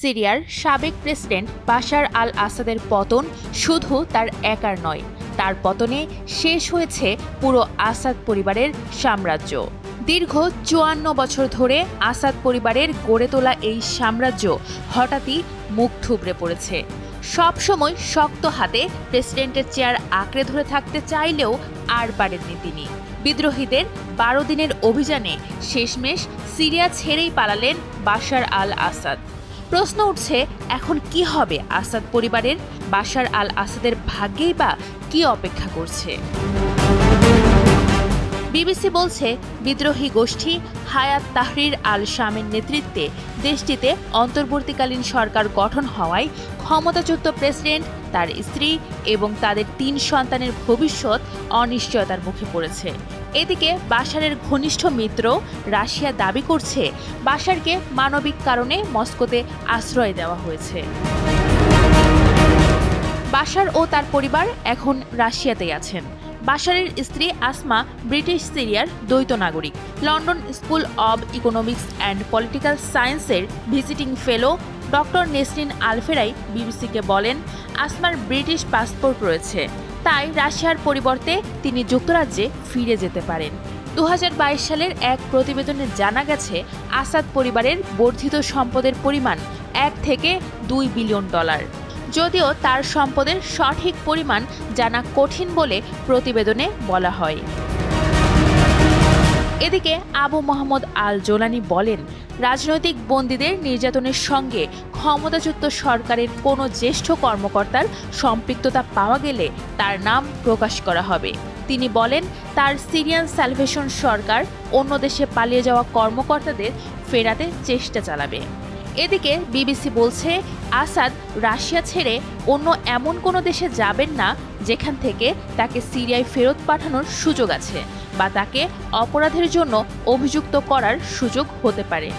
সিরিয়ার সাবেক president Bashar আল আসাদের পতন শুধু তার একার নয়, তার পতনে শেষ হয়েছে পুরো আসাদ পরিবারের সাম্রাজ্য। দীর্ঘ ৫৪ বছর ধরে আসাদ পরিবারের গড়ে তোলা এই সাম্রাজ্য হঠাৎই মুখ থুবড়ে পড়েছে। সবসময় শক্ত হাতে প্রেসিডেন্টের চেয়ার আঁকড়ে ধরে থাকতে চাইলেও আর পারেননি তিনি। বিদ্রোহীদের ১২ দিনের অভিযানে শেষমেশ সিরিয়া ছেড়েই পালালেন বাশার আল আসাদ। প্রশ্ন উঠছে, এখন কি হবে আসাদ পরিবারের? বাশার আল আসাদের ভাগ্যেই বা কি অপেক্ষা করছে? বিবিসি বলছে, বিদ্রোহী গোষ্ঠী হায়াত তাহরির আল শামের নেতৃত্বে দেশটিতে অন্তর্বর্তীকালীন সরকার গঠন হওয়ায় ক্ষমতাচ্যুত প্রেসিডেন্ট, তার স্ত্রী এবং তাদের ৩ সন্তানের ভবিষ্যৎ অনিশ্চয়তার মুখে পড়েছে। এদিকে বাশারের ঘনিষ্ঠ মিত্র রাশিয়া দাবি করছে, বাশারকে মানবিক কারণে মস্কোতে আশ্রয় দেওয়া হয়েছে। বাশার ও তার পরিবার এখন রাশিয়াতেই আছেন। বাশারের স্ত্রী আসমা ব্রিটিশ সিরিয়ার দ্বৈত নাগরিক। London school of economics and political সায়েন্সের ভিজিটিং ফেলো ডক্টর নেসরিন আলফেরাই বিবিসিকে বলেন, আসমার ব্রিটিশ পাসপোর্ট রয়েছে, তাই রাশিয়ার পরিবর্তে তিনি যুক্তরাজ্যে ফিরে যেতে পারেন। ২০২২ সালের এক প্রতিবেদনে জানা গেছে, আসাদ পরিবারের বর্ধিত সম্পদের পরিমাণ ১ থেকে ২ বিলিয়ন ডলার। যদিও তার সম্পদের সঠিক পরিমাণ জানা কঠিন বলে প্রতিবেদনে বলা হয়। এদিকে আবু মোহাম্মদ আল জোলানি বলেন, রাজনৈতিক বন্দীদের নির্যাতনের সঙ্গে ক্ষমতাচ্যুত সরকারের কোনো জ্যেষ্ঠ কর্মকর্তার সম্পৃক্ততা পাওয়া গেলে তার নাম প্রকাশ করা হবে। তিনি বলেন, তার সিরিয়ান সালভেশন সরকার অন্য দেশে পালিয়ে যাওয়া কর্মকর্তাদের ফেরাতে চেষ্টা চালাবে। এদিকে বিবিসি বলছে, আসাদ রাশিয়া ছেড়ে অন্য এমন কোনো দেশে যাবেন না যেখান থেকে তাকে সিরিয়ায় ফেরত পাঠানোর সুযোগ আছে বা তাকে অপরাধের জন্য অভিযুক্ত করার সুযোগ হতে পারে।